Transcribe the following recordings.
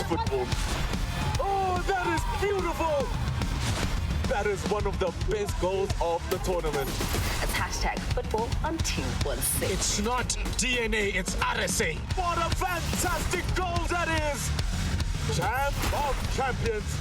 football. Oh, that is beautiful! That is one of the best goals of the tournament. It's hashtag football on 216. It's not DNA, it's RSA. What a fantastic goal that is! Champ of champions.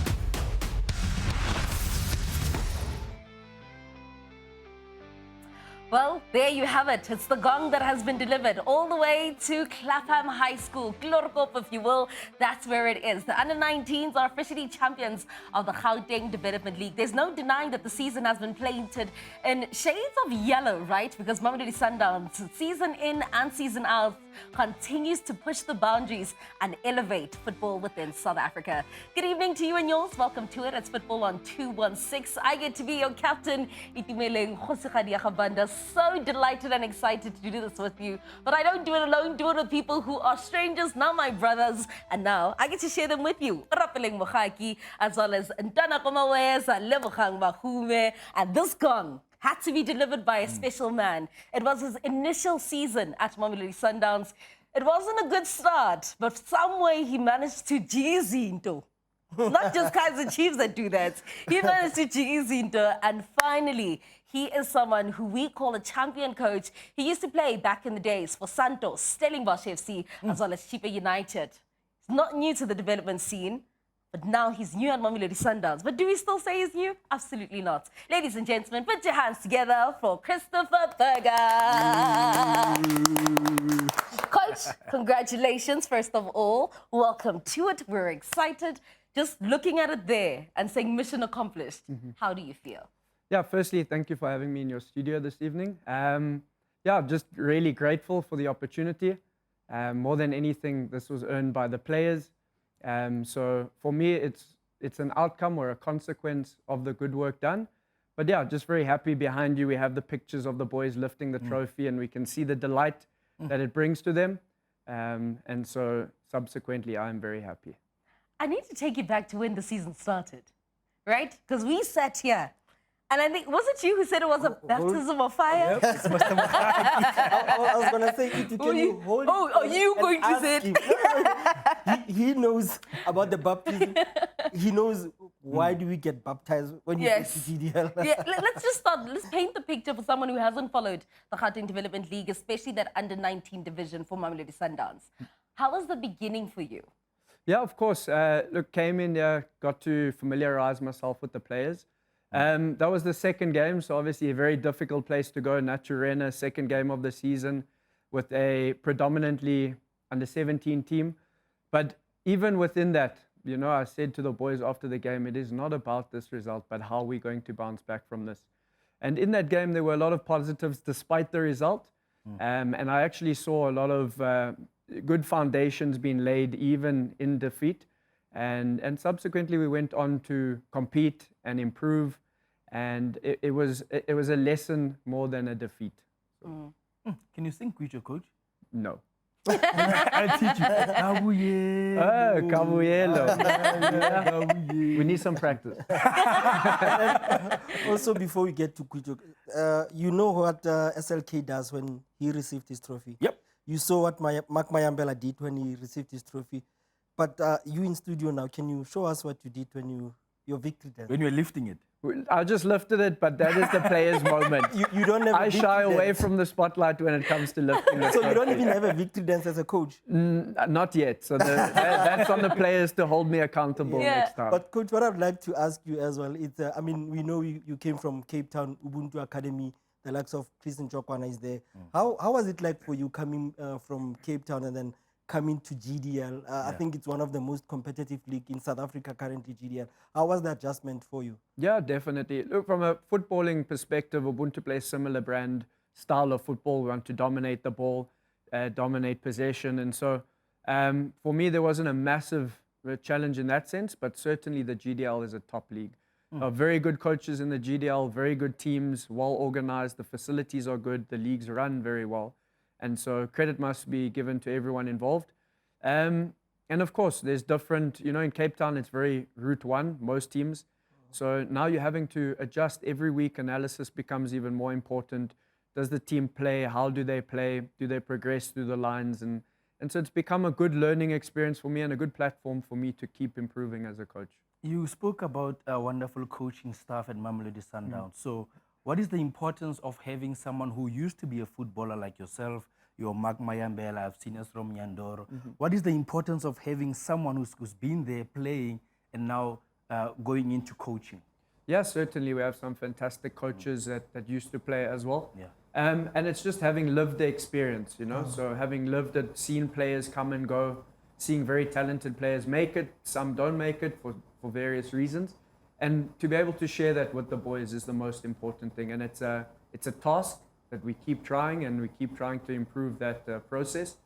Well, there you have it. It's the gong that has been delivered all the way to Clapham High School. Glorkop, if you will. That's where it is. The under-19s are officially champions of the Gauteng Development League. There's no denying that the season has been painted in shades of yellow, right? Because MAMELODI SUNDOWNS, season in and season out, continues to push the boundaries and elevate football within South Africa. Good evening to you and yours. Welcome to it. It's Football on 216. I get to be your captain, Itumeleng Khosikgadi Khabanda. So delighted and excited to do this with you. But I don't do it alone, do it with people who are strangers, now my brothers. And now I get to share them with you. Rapeleng Mokhaki, as well as Ntana Komaweza, Lebogang Mahume. And this gong had to be delivered by a special man. It was his initial season at MAMELODI SUNDOWNS. It wasn't a good start, but some way he managed to G-Zinto. Not just Kaiser Chiefs that do that. He managed to G-Zinto, and finally, he is someone who we call a champion coach. He used to play back in the days for Santos, Stellenbosch FC, as well as Chipa United. He's not new to the development scene, but now he's new at MAMELODI SUNDOWNS. But do we still say he's new? Absolutely not. Ladies and gentlemen, put your hands together for KRISTOPHER Burger. Coach, congratulations, first of all. Welcome to it. We're excited. Just looking at it there and saying mission accomplished. How do you feel? Yeah, firstly, thank you for having me in your studio this evening. Yeah, just really grateful for the opportunity. More than anything, this was earned by the players. So for me, it's an outcome or a consequence of the good work done. But yeah, just very happy. Behind you, we have the pictures of the boys lifting the trophy, and we can see the delight that it brings to them. And so subsequently, I'm very happy. I need to take you back to when the season started, right? Because we sat here, and I think, was it you who said it was a baptism of fire? Yep, it's Mr. I was going to say, can you hold it? Oh, are you going to say it? He knows about the baptism. He knows why do we get baptized when you get to GDL. Yeah, let's just start. Let's paint the picture for someone who hasn't followed the Gauteng Development League, especially that under-19 division for MAMELODI SUNDOWNS. How was the beginning for you? Yeah, of course. Look, came in there, got to familiarize myself with the players. That was the second game, so obviously a very difficult place to go. Naturena, second game of the season with a predominantly under-17 team. But even within that, you know, I said to the boys after the game, it is not about this result, but how we're going to bounce back from this. And in that game, there were a lot of positives despite the result. And I actually saw a lot of good foundations being laid even in defeat. And subsequently, we went on to compete and improve. And it was a lesson more than a defeat. Can you sing Kwicho, coach? No. I'll teach you. Kabuyelo. We need some practice. Also, before we get to Kwicho, you know what SLK does when he received his trophy? Yep. You saw what Mark Mayambela did when he received his trophy. But you in studio now, can you show us what you did when your victory dance? When you were lifting it? I just lifted it, but that is the player's moment. You don't have I shy away dance. from the spotlight when it comes to lifting it. So you don't even have a victory dance as a coach? Not yet. So that's on the players to hold me accountable next time. But coach, what I'd like to ask you as well is, I mean, we know you came from Cape Town, Ubuntu Academy, the likes of Christian Chokwana is there. How was it like for you coming from Cape Town and then coming to GDL? I think it's one of the most competitive league in South Africa currently, GDL. How was the adjustment for you? Yeah, definitely. Look, from a footballing perspective, Ubuntu plays similar brand style of football. We want to dominate the ball, dominate possession. And so for me, there wasn't a massive challenge in that sense, but certainly the GDL is a top league. Very good coaches in the GDL, very good teams, well organized. The facilities are good. The leagues run very well. And so credit must be given to everyone involved. And of course, there's different, you know, in Cape Town, it's very route one, most teams. So now you're having to adjust every week. Analysis becomes even more important. Does the team play? How do they play? Do they progress through the lines? And And so it's become a good learning experience for me and a good platform for me to keep improving as a coach. You spoke about a wonderful coaching staff at Mamelodi Sundowns. So what is the importance of having someone who used to be a footballer like yourself, your Mark Mayambela, I've seen us from Nyandoro. What is the importance of having someone who's been there playing and now going into coaching? Yeah, certainly we have some fantastic coaches that used to play as well. Yeah. And it's just having lived the experience, you know, so having lived it, seen players come and go, seeing very talented players make it, some don't make it for various reasons. And to be able to share that with the boys is the most important thing. And it's a task that we keep trying, and we keep trying to improve that process.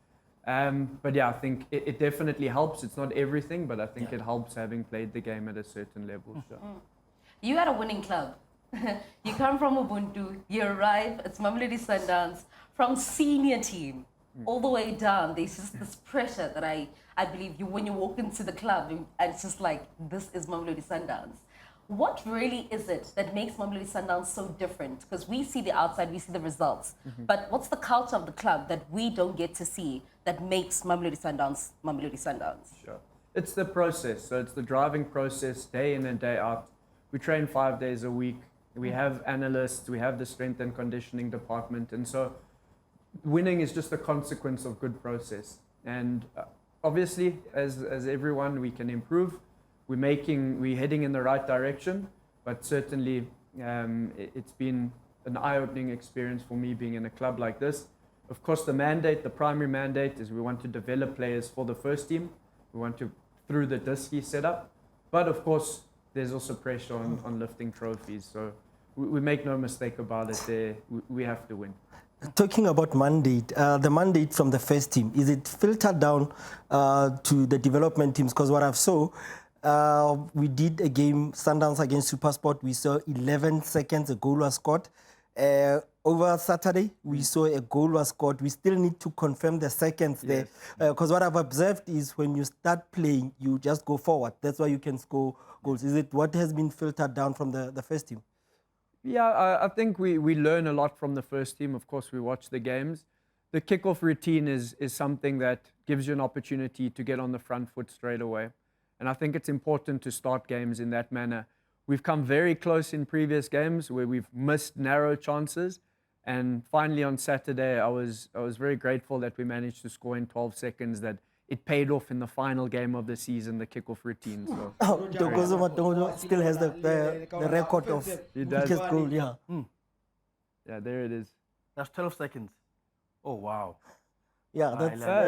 But yeah, I think it definitely helps. It's not everything, but I think it helps having played the game at a certain level. So. You had a winning club. You come from Ubuntu, you arrive, it's Mamelodi Sundowns, from senior team all the way down. There's just this pressure that I believe when you walk into the club, and it's just like, this is Mamelodi Sundowns. What really is it that makes Mamelodi Sundowns so different? Because we see the outside, we see the results. But what's the culture of the club that we don't get to see that makes Mamelodi Sundowns Mamelodi Sundowns? Sure. It's the process. So it's the driving process day in and day out. We train 5 days a week. We have analysts, we have the strength and conditioning department. And so winning is just a consequence of good process. And obviously, as everyone, we can improve. We're heading in the right direction, but certainly it's been an eye-opening experience for me being in a club like this. Of course, the primary mandate is we want to develop players for the first team. We want to, through the Diski setup. But of course, there's also pressure on lifting trophies. So we make no mistake about it. We have to win. Talking about mandate, the mandate from the first team, is it filtered down to the development teams? Because what I've saw, we did a game, Sundowns against SuperSport. We saw 11 seconds, a goal was scored. Over Saturday, we saw a goal was scored. We still need to confirm the seconds there. Because what I've observed is when you start playing, you just go forward. That's why you can score goals. Is it what has been filtered down from the first team? Yeah, I think we learn a lot from the first team. Of course, we watch the games. The kickoff routine is something that gives you an opportunity to get on the front foot straight away. And I think it's important to start games in that manner. We've come very close in previous games where we've missed narrow chances. And finally on Saturday, I was very grateful that we managed to score in 12 seconds, that it paid off in the final game of the season, the kickoff routine. So Dogozo still has the record of quickest goal, yeah. Yeah, there it is. That's 12 seconds. Oh, wow. Yeah,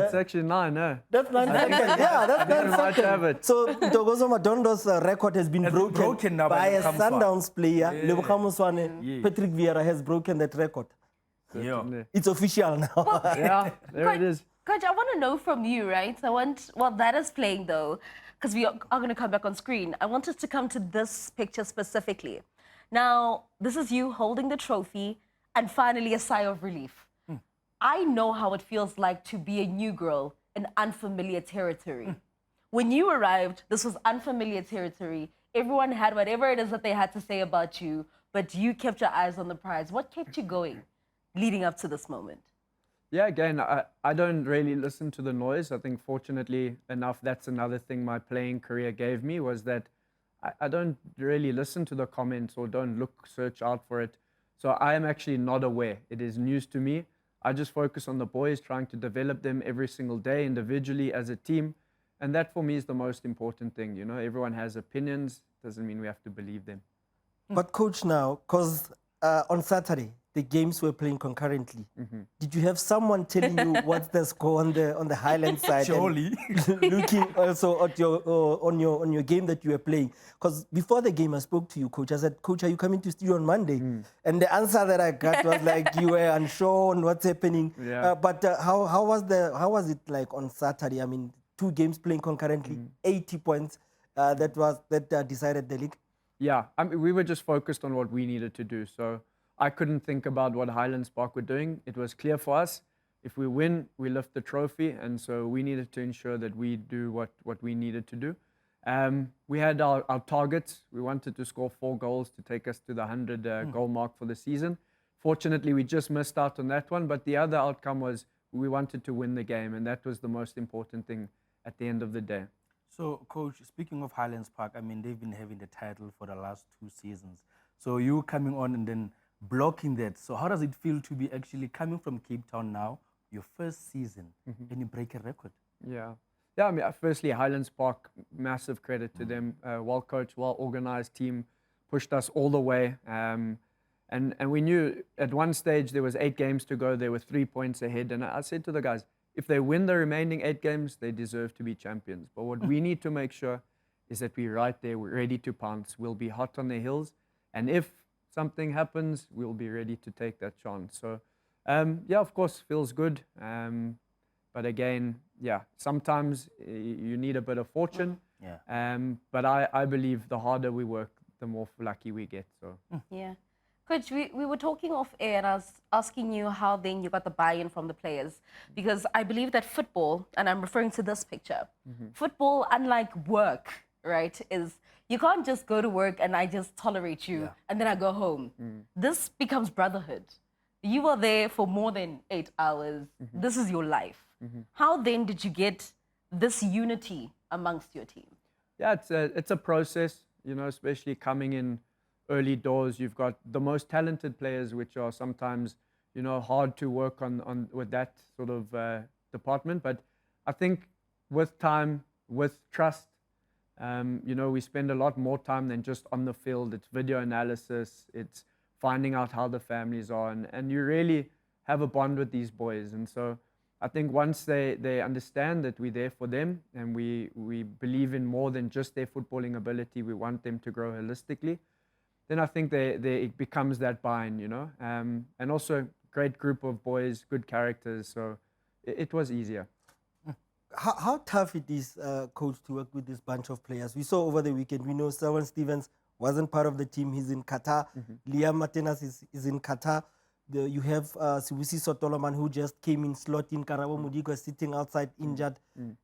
It's actually 9, no? That's 9 seconds. Yeah, that's 9 might have seconds. it. So Dogozo Madondo's record has been broken now by a Lebogang Sundowns player. Lebogang Moswane, Patrick Vieira has broken that record. Yeah. It's official now. Yeah, there it is. Coach, I want to know from you, right? Well, that is playing though, because we are going to come back on screen. I want us to come to this picture specifically. Now, this is you holding the trophy and finally a sigh of relief. I know how it feels like to be a new girl in unfamiliar territory. When you arrived, this was unfamiliar territory. Everyone had whatever it is that they had to say about you, but you kept your eyes on the prize. What kept you going leading up to this moment? Yeah, again, I don't really listen to the noise. I think fortunately enough, that's another thing my playing career gave me, was that I don't really listen to the comments or don't search out for it. So I am actually not aware. It is news to me. I just focus on the boys, trying to develop them every single day, individually, as a team. And that for me is the most important thing. You know, everyone has opinions. Doesn't mean we have to believe them. But coach, now, because on Saturday, the games were playing concurrently. Did you have someone telling you what's the score on the Highland side? Surely. Looking also at your on your game that you were playing. Because before the game, I spoke to you, coach. I said, Coach, are you coming to studio on Monday? And the answer that I got was like you were unsure on what's happening. Yeah. But how was it like on Saturday? I mean, 2 games playing concurrently, 80 points. That decided the league. Yeah, I mean, we were just focused on what we needed to do. So I couldn't think about what Highlands Park were doing. It was clear for us. If we win, we lift the trophy. And so we needed to ensure that we do what we needed to do. We had our targets. We wanted to score 4 goals to take us to the 100 goal mark for the season. Fortunately, we just missed out on that one. But the other outcome was we wanted to win the game, and that was the most important thing at the end of the day. So, Coach, speaking of Highlands Park, I mean, they've been having the title for the last 2 seasons. So you coming on and then blocking that. So how does it feel to be actually coming from Cape Town now, your first season, and you break a record? Yeah. Yeah, I mean, firstly, Highlands Park, massive credit to them. Well coached, well organized team, pushed us all the way. And we knew at one stage there was 8 games to go. They were 3 points ahead. And I said to the guys, if they win the remaining 8 games, they deserve to be champions. But what we need to make sure is that we're right there, we're ready to pounce. We'll be hot on the heels. And if something happens, we'll be ready to take that chance. So, yeah, of course, feels good. But again, yeah, sometimes you need a bit of fortune. Yeah. But I believe the harder we work, the more lucky we get. So. Yeah. Coach, we were talking off air and I was asking you how then you got the buy-in from the players. Because I believe that football, and I'm referring to this picture, football, unlike work, right, is you can't just go to work and I just tolerate you and then I go home. This becomes brotherhood. You are there for more than 8 hours. This is your life. How then did you get this unity amongst your team? Yeah, it's a process, you know, especially coming in early doors. You've got the most talented players, which are sometimes, you know, hard to work on with that sort of department. But I think with time, with trust, you know, we spend a lot more time than just on the field. It's video analysis, it's finding out how the families are, and you really have a bond with these boys. And so I think once they understand that we're there for them and we believe in more than just their footballing ability, we want them to grow holistically, then I think it becomes that buy-in, you know. And also great group of boys, good characters, so it was easier. How tough it is, Coach, to work with this bunch of players? We saw over the weekend, we know Selwyn Stevens wasn't part of the team, he's in Qatar. Liam Martinez is in Qatar. You have Sibusi Sotoloman, who just came in, slot in. Karabo Mudigo sitting outside injured.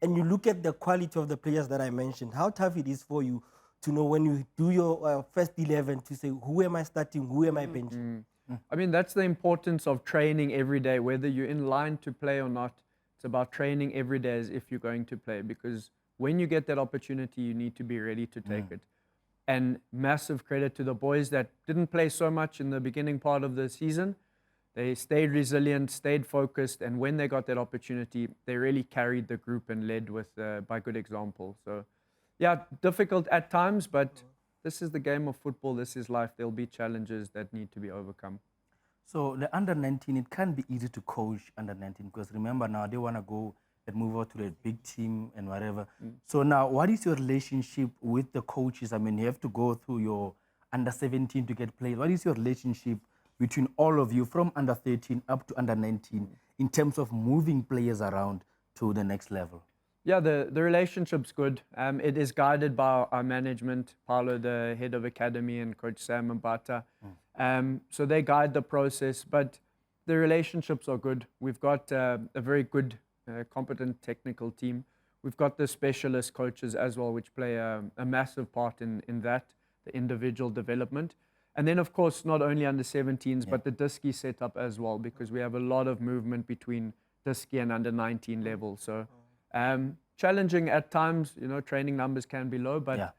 And you look at the quality of the players that I mentioned, how tough it is for you to know when you do your first 11 to say, who am I starting, who am I benching? I mean, that's the importance of training every day, whether you're in line to play or not. It's about training every day as if you're going to play, because when you get that opportunity, you need to be ready to take it. And massive credit to the boys that didn't play so much in the beginning part of the season. They stayed resilient, stayed focused, and when they got that opportunity, they really carried the group and led with by good example. So, yeah, difficult at times, but this is the game of football. This is life. There'll be challenges that need to be overcome. So the under-19, it can't be easy to coach under-19 because remember now they want to go and move out to the big team and whatever. So now, what is your relationship with the coaches? I mean, you have to go through your under-17 to get played. What is your relationship between all of you from under-13 up to under-19 in terms of moving players around to the next level? Yeah, the relationship's good. It is guided by our management, Paulo, the head of academy, and Coach Sam Mbata. So they guide the process, but the relationships are good. We've got a very good, competent technical team. We've got the specialist coaches as well, which play a massive part in that, the individual development. And then, of course, not only under-17s, but the Diski setup as well, because we have a lot of movement between Diski and under-19 level. So challenging at times, you know, training numbers can be low, but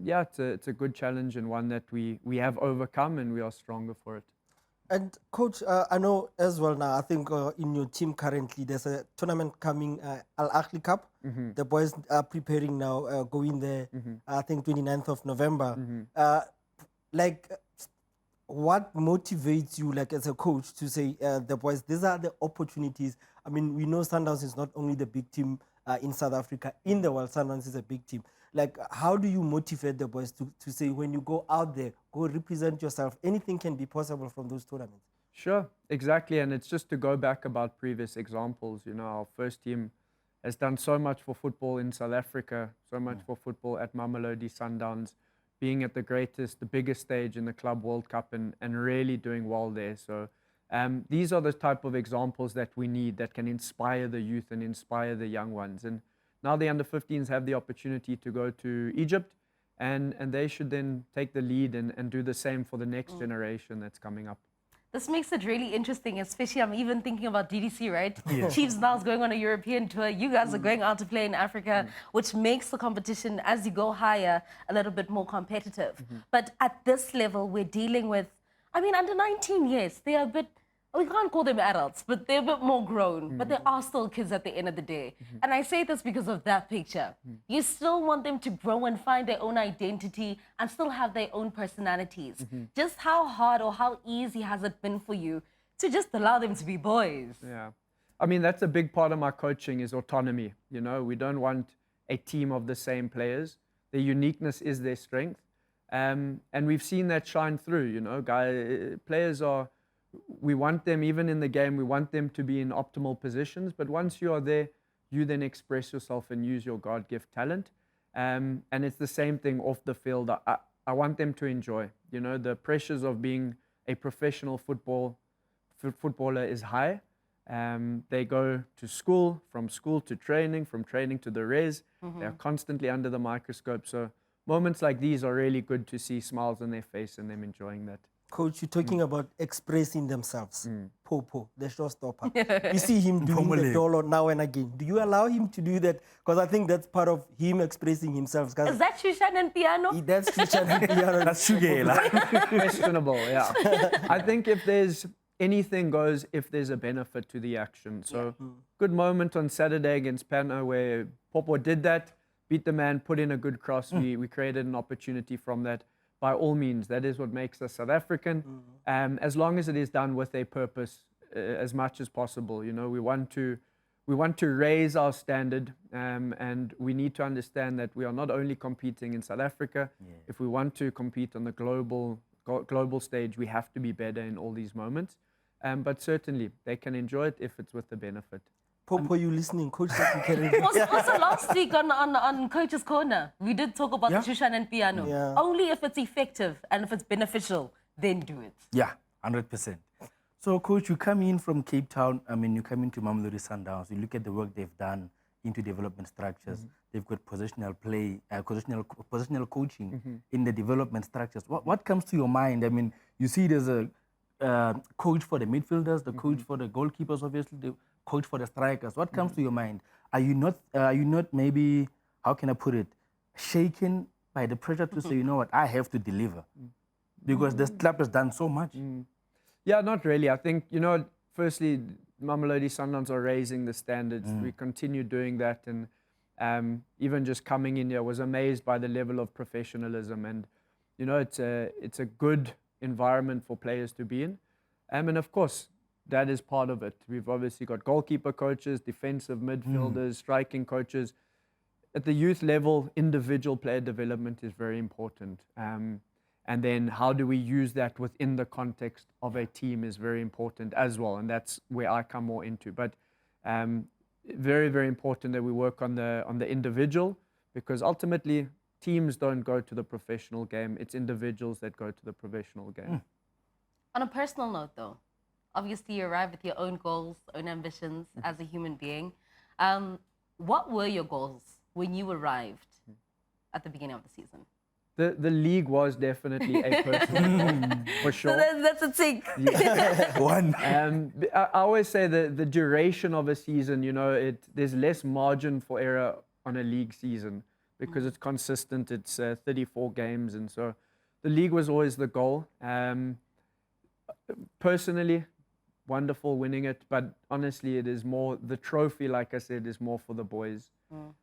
yeah, it's a good challenge and one that we have overcome and we are stronger for it. And Coach, I know as well now, I think in your team currently, there's a tournament coming, Al Ahly Cup. The boys are preparing now, going there, I think 29th of November. Like, what motivates you, like as a coach, to say, the boys, these are the opportunities? I mean, we know Sundowns is not only the big team in South Africa, in the world, Sundowns is a big team. Like, how do you motivate the boys to say, when you go out there, go represent yourself, anything can be possible from those tournaments? Sure, exactly. And it's just to go back about previous examples. You know, our first team has done so much for football in South Africa, so much for football at MAMELODI Sundowns, being at the greatest, the biggest stage in the Club World Cup and really doing well there. So these are the type of examples that we need that can inspire the youth and inspire the young ones. And now the under-15s have the opportunity to go to Egypt and they should then take the lead and do the same for the next generation that's coming up. This makes it really interesting, especially I'm even thinking about DDC, right? Chiefs now is going on a European tour. You guys are going out to play in Africa, which makes the competition, as you go higher, a little bit more competitive. But at this level, we're dealing with, I mean, under 19, yes, they are a bit, we can't call them adults, but they're a bit more grown, but they are still kids at the end of the day. And I say this because of that picture. You still want them to grow and find their own identity and still have their own personalities. Just how hard or how easy has it been for you to just allow them to be boys? Yeah. I mean, that's a big part of my coaching is autonomy. You know, we don't want a team of the same players. Their uniqueness is their strength. And we've seen that shine through, you know, players are, we want them, even in the game, we want them to be in optimal positions. But once you are there, you then express yourself and use your God-gift talent. And it's the same thing off the field. I want them to enjoy. You know, the pressures of being a professional footballer is high. They go to school, from school to training, from training to the res. They're constantly under the microscope. So moments like these are really good to see smiles on their face and them enjoying that. Coach, you're talking about expressing themselves. Popo, the showstopper. You see him doing the dollar now and again. Do you allow him to do that? Because I think that's part of him expressing himself. Is that Shushan and piano? That's Shushan and piano. That's Shugela. Questionable, yeah. I think if there's anything goes, if there's a benefit to the action. So good moment on Saturday against Pano where Popo did that, beat the man, put in a good cross. We created an opportunity from that. By all means, that is what makes us South African. As long as it is done with a purpose, as much as possible. You know, we want to raise our standard, and we need to understand that we are not only competing in South Africa. If we want to compete on the global stage, we have to be better in all these moments. But certainly, they can enjoy it if it's with the benefit. Popo, you listening? Coach said you can. Also last week on Coach's Corner, we did talk about the Shushan and piano. Only if it's effective and if it's beneficial, then do it. Yeah, 100%. So, Coach, you come in from Cape Town. I mean, you come into MAMELODI SUNDOWNS. You look at the work they've done into development structures. They've got positional play, positional coaching in the development structures. What comes to your mind? I mean, you see there's a coach for the midfielders, the coach for the goalkeepers, obviously, the coach for the strikers. What comes to your mind? Are you not maybe, how can I put it, shaken by the pressure to say, you know what, I have to deliver? Because this club has done so much. Yeah, not really. I think, you know, firstly, MAMELODI SUNDOWNS are raising the standards. We continue doing that. And even just coming in here, I was amazed by the level of professionalism. And, you know, it's a good environment for players to be in. And of course, that is part of it. We've obviously got goalkeeper coaches, defensive midfielders, striking coaches. At the youth level, individual player development is very important. And then how do we use that within the context of a team is very important as well. And that's where I come more into. But very, very important that we work on the individual, because ultimately teams don't go to the professional game. It's individuals that go to the professional game. On a personal note, though, obviously you arrive with your own goals, own ambitions as a human being. What were your goals when you arrived at the beginning of the season? The league was definitely a personal goal, for sure. So that's a tick. One. I always say the duration of a season, you know, there's less margin for error on a league season because it's consistent. It's 34 games, and so the league was always the goal. Personally, wonderful winning it, but honestly, it is more, the trophy, like I said, is more for the boys.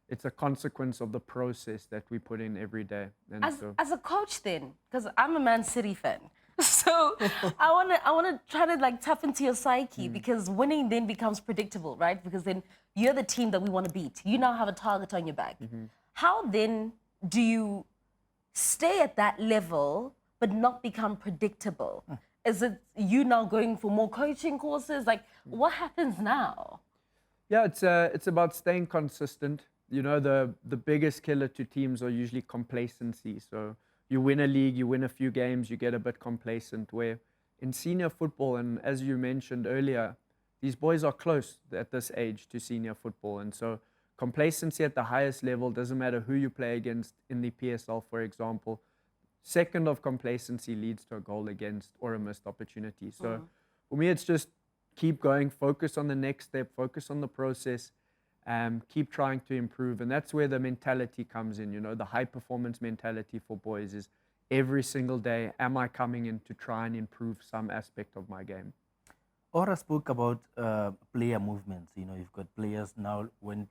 It's a consequence of the process that we put in every day. And as a coach then, because I'm a Man City fan, so I wanna try to like tap into your psyche, because winning then becomes predictable, right? Because then you're the team that we want to beat. You now have a target on your back. How then do you stay at that level but not become predictable? Is it you now going for more coaching courses? Like, what happens now? Yeah, it's about staying consistent. You know, the biggest killer to teams are usually complacency. So you win a league, you win a few games, you get a bit complacent. Where in senior football, and as you mentioned earlier, these boys are close at this age to senior football. And so complacency at the highest level, doesn't matter who you play against in the PSL, for example. Second of complacency leads to a goal against or a missed opportunity. So for me, it's just keep going, focus on the next step, focus on the process, keep trying to improve. And that's where the mentality comes in, the high performance mentality for boys is every single day, am I coming in to try and improve some aspect of my game? Ora spoke about player movements. You've got players now went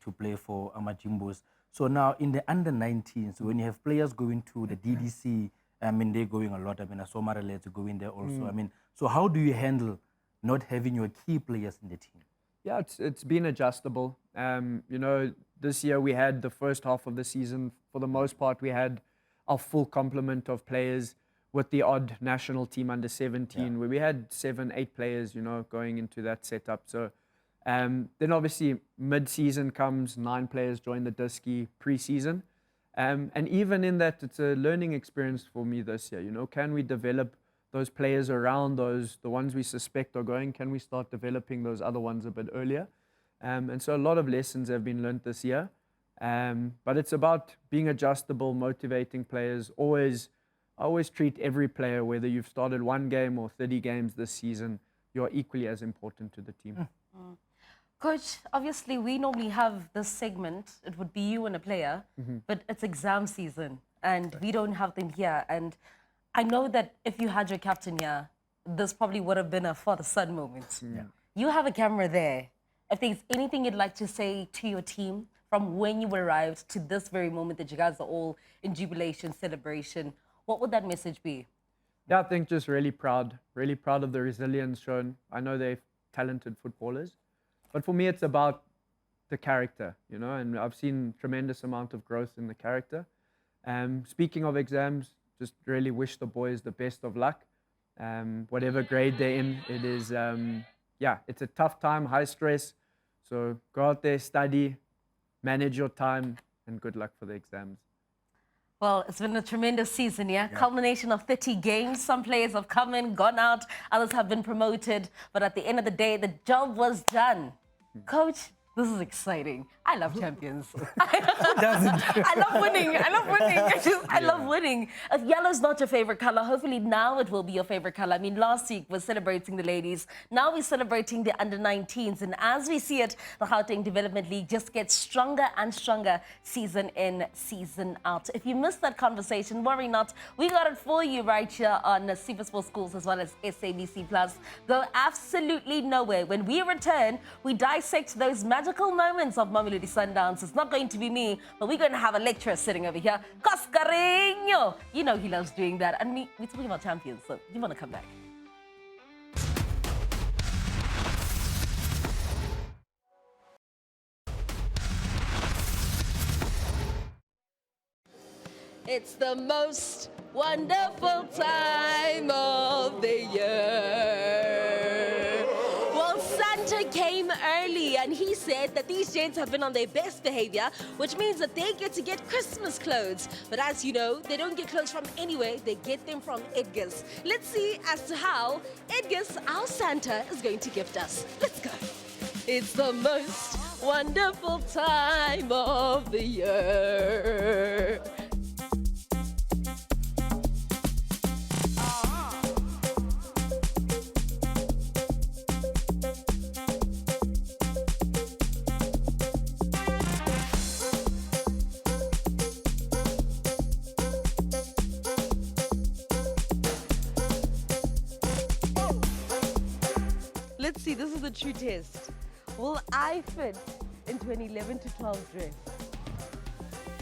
to play for Amajimbos. So now in the under-19s, when you have players going to the DDC, they're going a lot. I saw Maralets going there also. So how do you handle not having your key players in the team? Yeah, it's been adjustable. This year we had the first half of the season. For the most part, we had our full complement of players with the odd national team under 17, where we had 7-8 players, going into that setup. So then obviously mid-season comes, 9 players join the Diski pre-season. And even in that, it's a learning experience for me this year. Can we develop those players around the ones we suspect are going? Can we start developing those other ones a bit earlier? And so a lot of lessons have been learned this year. But it's about being adjustable, motivating players. I always treat every player, whether you've started 1 game or 30 games this season, you're equally as important to the team. Coach, obviously we normally have this segment, it would be you and a player, but it's exam season and we don't have them here. And I know that if you had your captain here, this probably would have been a father-son moment. You have a camera there. If there's anything you'd like to say to your team from when you arrived to this very moment that you guys are all in jubilation, celebration, what would that message be? Yeah, I think just really proud of the resilience shown. I know they're talented footballers, but for me, it's about the character, and I've seen tremendous amount of growth in the character. Speaking of exams, just really wish the boys the best of luck. Whatever grade they're in, it is, it's a tough time, high stress. So go out there, study, manage your time, and good luck for the exams. Well, it's been a tremendous season, yeah? Culmination of 30 games. Some players have come in, gone out, others have been promoted. But at the end of the day, the job was done. Coach, this is exciting. I love champions. I love winning. I love winning. If yellow's not your favorite color, hopefully now it will be your favorite color. Last week we're celebrating the ladies. Now we're celebrating the under-19s. And as we see it, the Gauteng Development League just gets stronger and stronger season in, season out. If you missed that conversation, worry not. We got it for you right here on SuperSport Schools as well as SABC+. Go absolutely nowhere. When we return, we dissect those magical moments of MAMELODI SUNDOWNS. It's not going to be me, but we're going to have a lecturer sitting over here. Coscarino! He loves doing that. And we're talking about champions, so you want to come back. It's the most wonderful time of the year. Well, Santa came early and he said that these gents have been on their best behavior, which means that they get to get Christmas clothes. But as you know, they don't get clothes from anywhere, they get them from Edgar's. Let's see as to how Edgar's, our Santa, is going to gift us. Let's go. It's the most wonderful time of the year. Let's see, this is the true test. Will I fit into an 11 to 12 dress?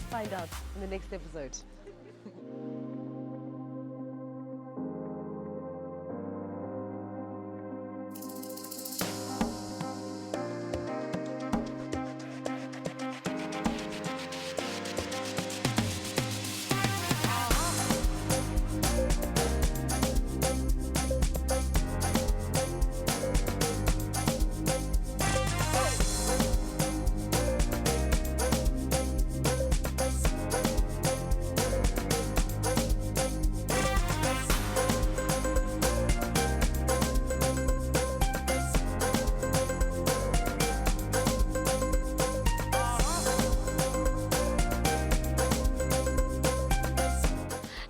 Find out in the next episode.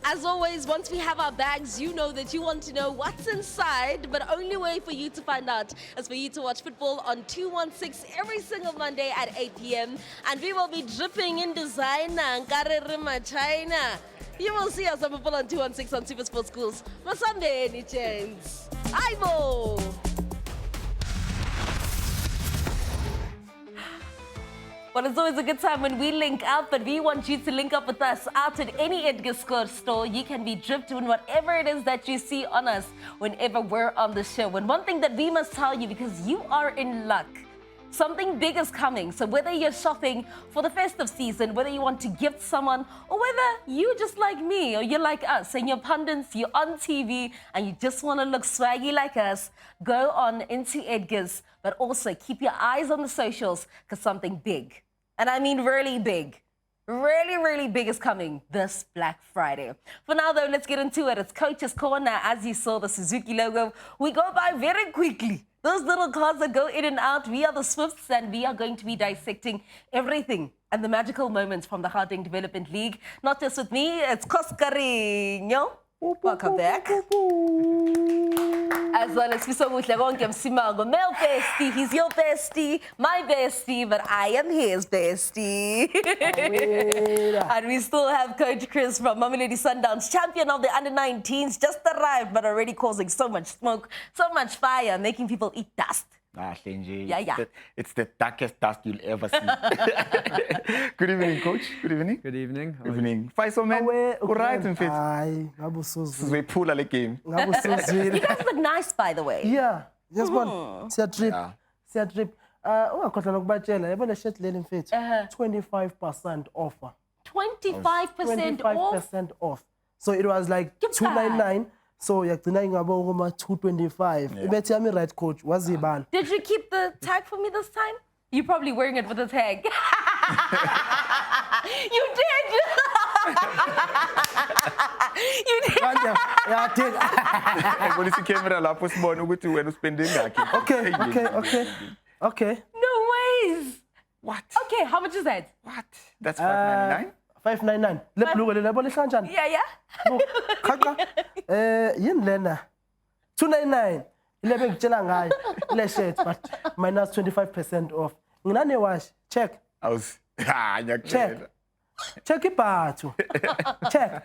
As always, once we have our bags, you know that you want to know what's inside, but only way for you to find out is for you to watch football on 216 every single Monday at 8 p.m. And we will be dripping in designer, Nkarerima China. You will see us on football on 216 on SuperSport Schools. For Sunday, any chance. Aibo! Well, it's always a good time when we link up, but we want you to link up with us out at any Edgar store. You can be dripped in whatever it is that you see on us whenever we're on the show. And one thing that we must tell you, because you are in luck, something big is coming. So whether you're shopping for the festive season, whether you want to gift someone, or whether you just like me or you're like us and you're pundits, you're on TV and you just want to look swaggy like us, go on into Edgar's, but also keep your eyes on the socials because something big, and I mean really big, really big is coming this Black Friday. For now, though, let's get into it. It's Coach's Corner. As you saw, the Suzuki logo, we go by very quickly. Those little cars that go in and out, we are the Swifts, and we are going to be dissecting everything and the magical moments from the Gauteng Development League. Not just with me, it's Koskarinho. Welcome back. As well as Male bestie, he's your bestie, my bestie, but I am his bestie. And we still have Coach Chris from MAMELODI SUNDOWNS, champion of the under-19s, just arrived, but already causing so much smoke, so much fire, making people eat dust. Yeah. It's the darkest dust you'll ever see. Good evening, Coach. Good evening. Good evening. Good evening. Faiso man. Right in fit. Aye, ngabo so We pull a game. ngabo so You guys look nice, by the way. Yeah, just one. Siya trip. Ungakhohlwa nokubatshela, yabona shirt leli mfethu. 25% offer. 25% off. 25% off. So it was like 299. So yagcina ingabo kuma 225. Ibethi yami right, coach. Wazibala. Did you keep the tag for me this time? You're probably wearing it with the tag. You did. You did. Yeah, take. Polisi camera lapho sibona ukuthi wena uspending ngakhe. Okay. No ways. What? Okay, how much is that? What? That's 599. 599. Lepluke le labona ihlanjani? Yeah. Khaka. Yini lena? 299. Ile bengitshela ngayo le shirt, but minus 25% off. Nginane wash. Check. Check. Check ibhathu. Check.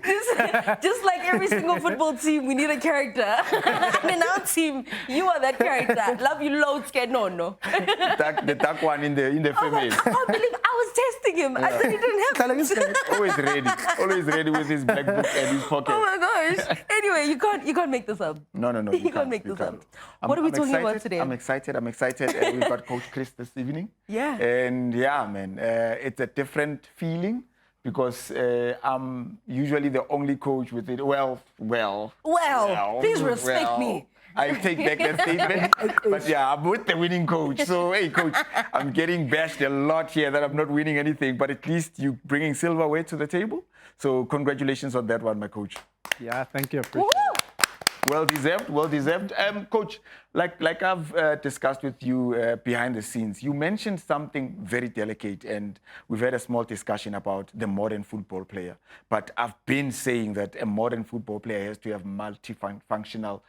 Listen, just like every single football team, we need a character. And in our team, you are that character. Love you loads, no. The dark one in the family. I can't believe I was testing him. I said he didn't have Always ready with his black book and his pocket. Oh my gosh. Anyway, you can't make this up. No. You can't make this up. What are we talking about today? I'm excited. We've got Coach Chris this evening. Yeah. And yeah, man, it's a different feeling because I'm usually the only coach with it. Well, please respect me. I take back that statement. But yeah, I'm with the winning coach. So, hey, coach, I'm getting bashed a lot here that I'm not winning anything, but at least you're bringing silverware to the table. So, congratulations on that one, my coach. Yeah, thank you. Appreciate it. Well deserved. Coach, like I've discussed with you behind the scenes, you mentioned something very delicate, and we've had a small discussion about the modern football player. But I've been saying that a modern football player has to have multifunctional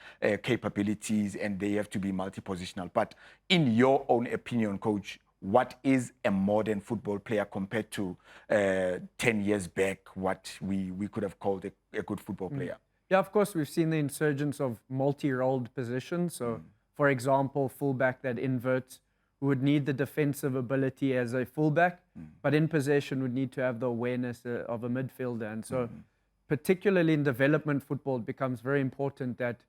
capabilities, and they have to be multi-positional. But in your own opinion, Coach, what is a modern football player compared to 10 years back, what we could have called a good football player? Yeah, of course, we've seen the insurgence of multi-rolled positions. So, for example, fullback that inverts, who would need the defensive ability as a fullback, but in possession would need to have the awareness of a midfielder. And so, particularly in development football, it becomes very important that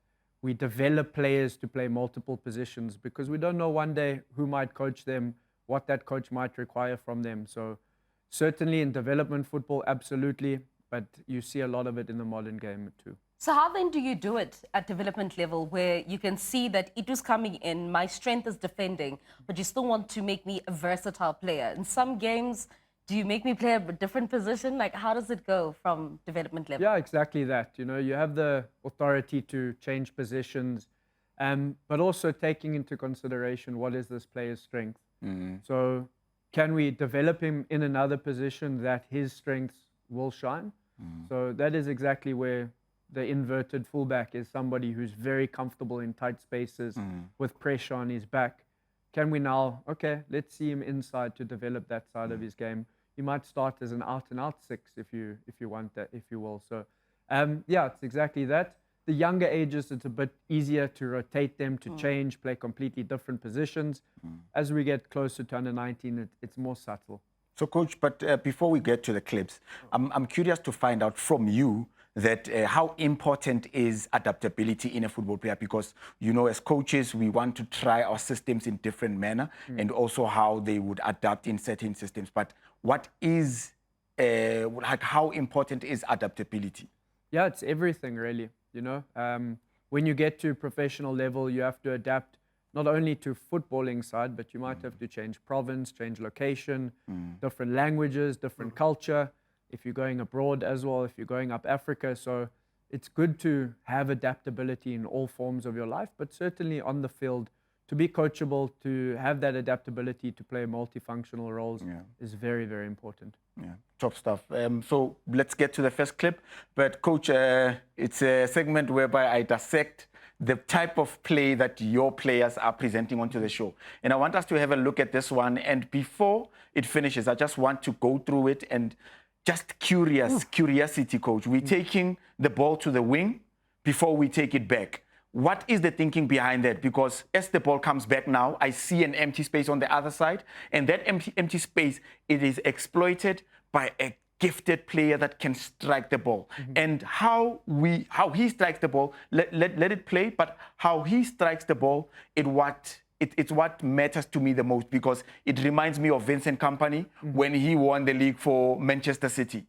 we develop players to play multiple positions because we don't know one day who might coach them, what that coach might require from them. So, certainly in development football, absolutely, but you see a lot of it in the modern game too. So how then do you do it at development level where you can see that it is coming in, my strength is defending, but you still want to make me a versatile player? In some games, do you make me play a different position? Like, how does it go from development level? Yeah, exactly that. You know, you have the authority to change positions, but also taking into consideration what is this player's strength. So can we develop him in another position that his strengths will shine? So that is exactly where the inverted fullback is somebody who's very comfortable in tight spaces with pressure on his back. Can we now, okay, let's see him inside to develop that side of his game. He might start as an out-and-out 6 if you want that, if you will. So, yeah, it's exactly that. The younger ages, it's a bit easier to rotate them, to change, play completely different positions. As we get closer to under 19, it's more subtle. So, Coach, but before we get to the clips, I'm curious to find out from you that how important is adaptability in a football player? Because, you know, as coaches, we want to try our systems in different manner and also how they would adapt in certain systems. But what is, like, how important is adaptability? Yeah, it's everything, really. You know, when you get to professional level, you have to adapt not only to footballing side, but you might have to change province, change location, different languages, different culture. If you're going abroad as well, if you're going up Africa. So it's good to have adaptability in all forms of your life, but certainly on the field, to be coachable, to have that adaptability to play multifunctional roles is very, very important. Yeah, top stuff. So let's get to the first clip. But Coach, it's a segment whereby I dissect the type of play that your players are presenting onto the show. And I want us to have a look at this one. And before it finishes, I just want to go through it and just curiosity, Coach. We're taking the ball to the wing before we take it back. What is the thinking behind that? Because as the ball comes back now, I see an empty space on the other side. And that empty space, it is exploited by a gifted player that can strike the ball. And how he strikes the ball, let it play, but how he strikes the ball, it's what matters to me the most, because it reminds me of Vincent Kompany when he won the league for Manchester City.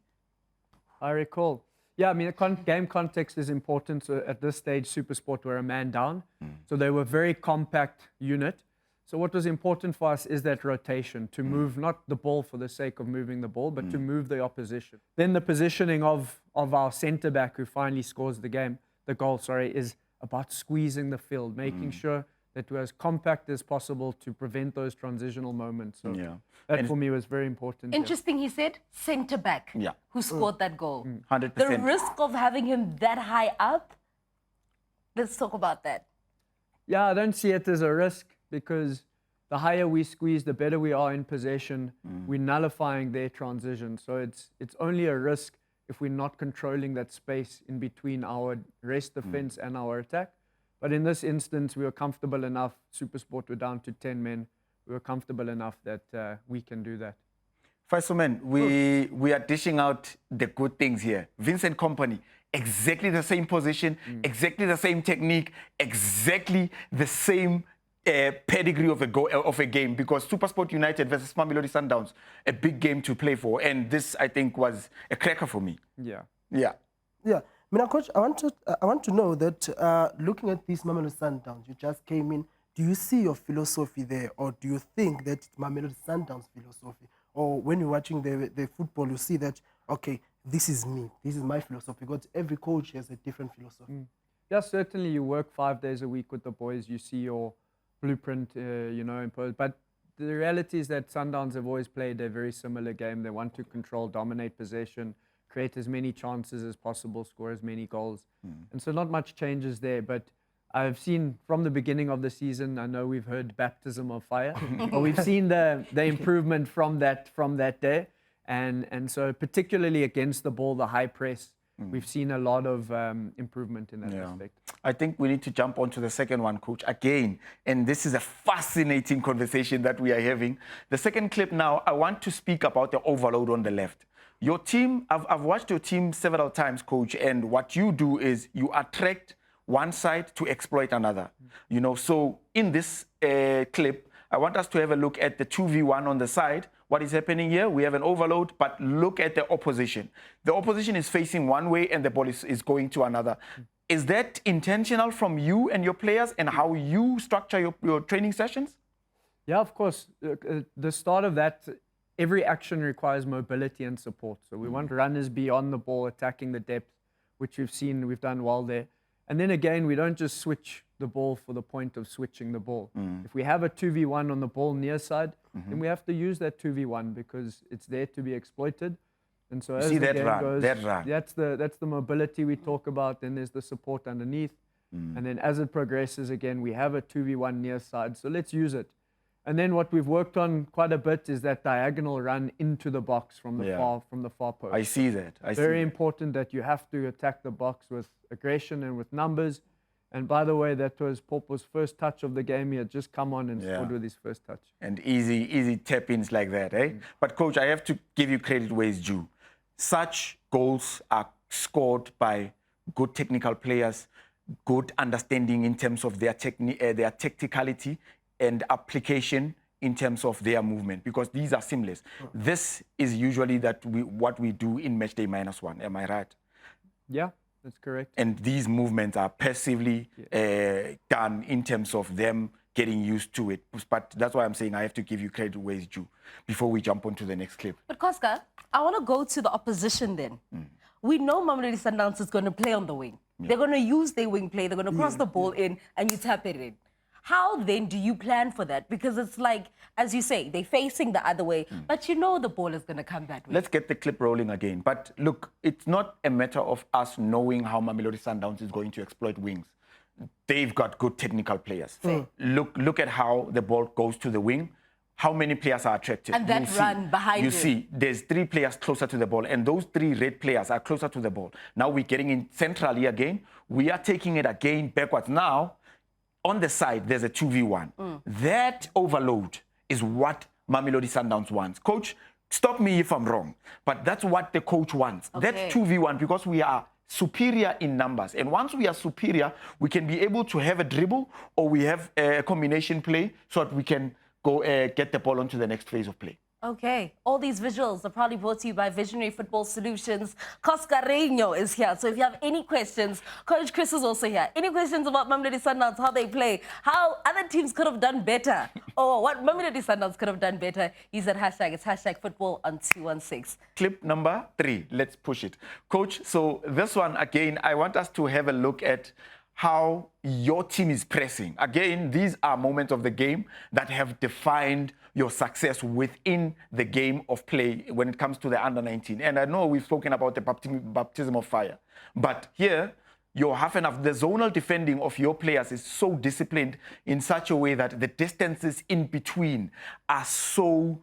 I recall. Yeah, I mean, the game context is important. So at this stage, SuperSport were a man down. So they were a very compact unit. So what was important for us is that rotation, to move not the ball for the sake of moving the ball, but to move the opposition. Then the positioning of our centre-back who finally scores the goal, is about squeezing the field, making sure that we're as compact as possible to prevent those transitional moments. So that for me was very important. Interesting, he said, centre-back who scored that goal. 100%. The risk of having him that high up, let's talk about that. Yeah, I don't see it as a risk, because the higher we squeeze, the better we are in possession. We're nullifying their transition. So it's only a risk if we're not controlling that space in between our rest defense and our attack. But in this instance, we were comfortable enough. SuperSport were down to 10 men. We were comfortable enough that we can do that. Faisal, we are dishing out the good things here. Vincent Kompany, exactly the same position, exactly the same technique, exactly the same pedigree of a game, because SuperSport United versus MAMELODI SUNDOWNS, a big game to play for. And this, I think, was a cracker for me. Yeah. Mina, Coach, I want to know that looking at these MAMELODI SUNDOWNS, you just came in. Do you see your philosophy there, or do you think that MAMELODI SUNDOWNS philosophy, or when you're watching the football, you see that, okay, this is me, this is my philosophy? Because every coach has a different philosophy. Yeah, certainly you work 5 days a week with the boys. You see your blueprint, imposed. But the reality is that Sundowns have always played a very similar game. They want to control, dominate possession, create as many chances as possible, score as many goals. And so not much changes there. But I've seen from the beginning of the season, I know we've heard baptism of fire, but we've seen the improvement from that day. And so particularly against the ball, the high press, we've seen a lot of improvement in that aspect. I think we need to jump onto the second one, Coach, again. And this is a fascinating conversation that we are having. The second clip now, I want to speak about the overload on the left. Your team, I've watched your team several times, Coach, and what you do is you attract one side to exploit another. So in this clip, I want us to have a look at the 2v1 on the side. What is happening here? We have an overload, but look at the opposition. The opposition is facing one way and the ball is going to another. Is that intentional from you and your players and how you structure your training sessions? Yeah, of course. The start of that, every action requires mobility and support. So we want runners beyond the ball, attacking the depth, which we've seen, we've done well there. And then again, we don't just switch the ball for the point of switching the ball. If we have a 2v1 on the ball near side, then we have to use that 2v1 because it's there to be exploited. And so You as see the that game run, goes, that run. that's the mobility we talk about. Then there's the support underneath. And then as it progresses again, we have a 2v1 near side. So let's use it. And then what we've worked on quite a bit is that diagonal run into the box from the far post. I see that. Very important that you have to attack the box with aggression and with numbers. And by the way, that was Popo's first touch of the game. He had just come on and scored with his first touch. And easy tap-ins like that, eh? But coach, I have to give you credit where it's due. Such goals are scored by good technical players, good understanding in terms of their tacticality and application in terms of their movement, because these are seamless. This is usually what we do in match day -1. Am I right? Yeah, that's correct. And these movements are passively done in terms of them getting used to it. But that's why I'm saying I have to give you credit where it's due before we jump on to the next clip. But Koska, I want to go to the opposition then. We know Mamelodi Sundowns is going to play on the wing. They're going to use their wing play. They're going to cross the ball in and you tap it in. How then do you plan for that? Because it's like, as you say, they're facing the other way, but you know the ball is going to come that way. Let's get the clip rolling again. But look, it's not a matter of us knowing how Mamelodi Sundowns is going to exploit wings. They've got good technical players. Look at how the ball goes to the wing. How many players are attracted? And that run behind you. You see, there's 3 players closer to the ball, and those 3 red players are closer to the ball. Now we're getting in centrally again. We are taking it again backwards. Now, on the side, there's a 2v1. That overload is what Mamelodi Sundowns wants. Coach, stop me if I'm wrong, but that's what the coach wants. Okay. That's 2v1 because we are superior in numbers. And once we are superior, we can be able to have a dribble or we have a combination play so that we can go get the ball onto the next phase of play. Okay, all these visuals are probably brought to you by Visionary Football Solutions. Coscareño is here. So if you have any questions, Coach Chris is also here. Any questions about Mamelodi Sundowns, how they play, how other teams could have done better, or what Mamelodi Sundowns could have done better, use that hashtag. It's hashtag football on 216. Clip number 3, let's push it. Coach, so this one, again, I want us to have a look at how your team is pressing. Again, these are moments of the game that have defined your success within the game of play when it comes to the under-19. And I know we've spoken about the baptism of fire, but here, your half and half, the zonal defending of your players is so disciplined in such a way that the distances in between are so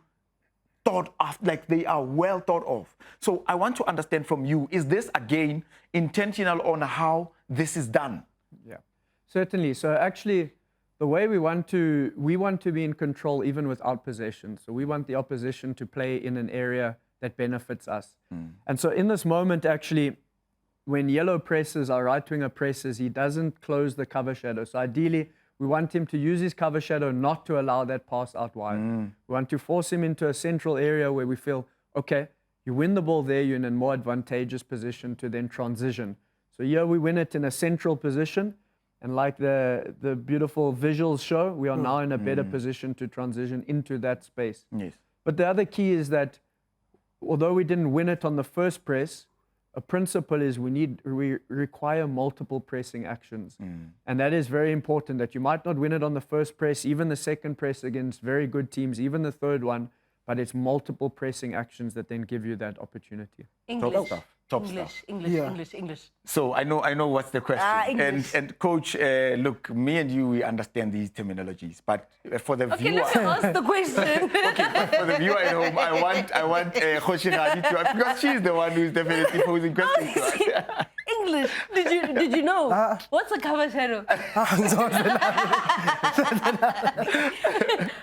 thought of, like they are well thought of. So I want to understand from you, is this again intentional on how this is done? Yeah, certainly. So actually, the way we want to be in control even without possession. So we want the opposition to play in an area that benefits us. And so in this moment, actually, when yellow presses, our right winger presses, he doesn't close the cover shadow. So ideally, we want him to use his cover shadow not to allow that pass out wide. We want to force him into a central area where we feel, okay, you win the ball there, you're in a more advantageous position to then transition. So here we win it in a central position. And like the beautiful visuals show, we are now in a better position to transition into that space. Yes. But the other key is that although we didn't win it on the first press, a principle is we require multiple pressing actions. And that is very important, that you might not win it on the first press, even the second press against very good teams, even the third one, but it's multiple pressing actions that then give you that opportunity. English. Top English, stuff. English. So I know what's the question. English. And Coach, look, me and you, we understand these terminologies, but for the Okay, viewer, let's ask the question. okay, but for the viewer at home, I want Khoshirani to, because she's the one who's definitely posing questions to us. English. Did you know? What's a cover shadow?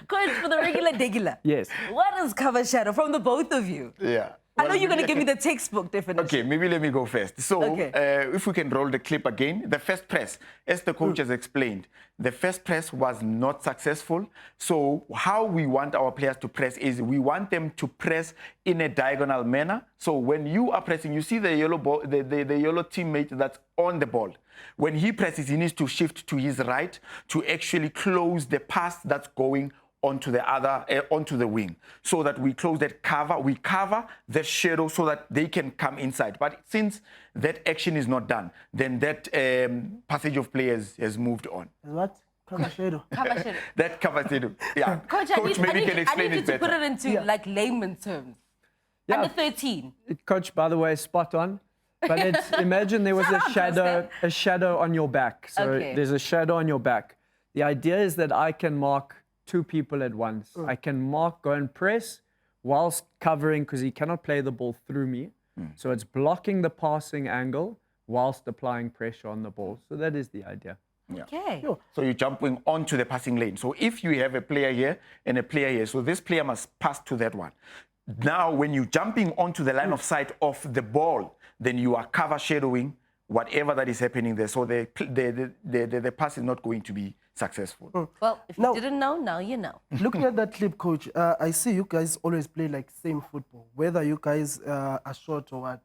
Coach, for the regular. Yes. What is cover shadow from the both of you? Yeah. I know you're going to give me the textbook definition. Okay, maybe let me go first. So, Okay. if we can roll the clip again, the first press, as the coach has explained, the first press was not successful. So, how we want our players to press is we want them to press in a diagonal manner. So, when you are pressing, you see the yellow ball, the yellow teammate that's on the ball. When he presses, he needs to shift to his right to actually close the pass that's going onto the wing, so that we close that cover, we cover the shadow so that they can come inside. But since that action is not done, then that passage of players has moved on. What? Cover shadow. Cover shadow. That cover shadow, yeah. Coach, Maybe can explain I need you it to better. put it into like layman terms. Yeah. Under 13. Coach, by the way, spot on. But it's, imagine there was a shadow on your back. So Okay. there's a shadow on your back. The idea is that I can mark two people at once. I can mark, go and press whilst covering, because he cannot play the ball through me. So it's blocking the passing angle whilst applying pressure on the ball. So that is the idea. Okay. So you're jumping onto the passing lane. So if you have a player here and a player here, so this player must pass to that one. Now, when you're jumping onto the line of sight of the ball, then you are cover shadowing whatever that is happening there. So the pass is not going to be successful. Well, if you didn't know, now you know. Looking at that clip, Coach, I see you guys always play like same football, whether you guys are short or what.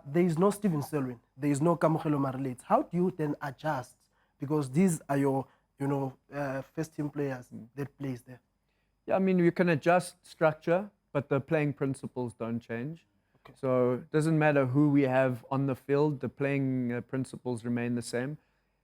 There is no Steven Selwyn. There is no Kamogelo Marlete. How do you then adjust? Because these are your, first team players that plays there. Yeah, I mean, you can adjust structure, but the playing principles don't change. Okay. So it doesn't matter who we have on the field, the playing principles remain the same.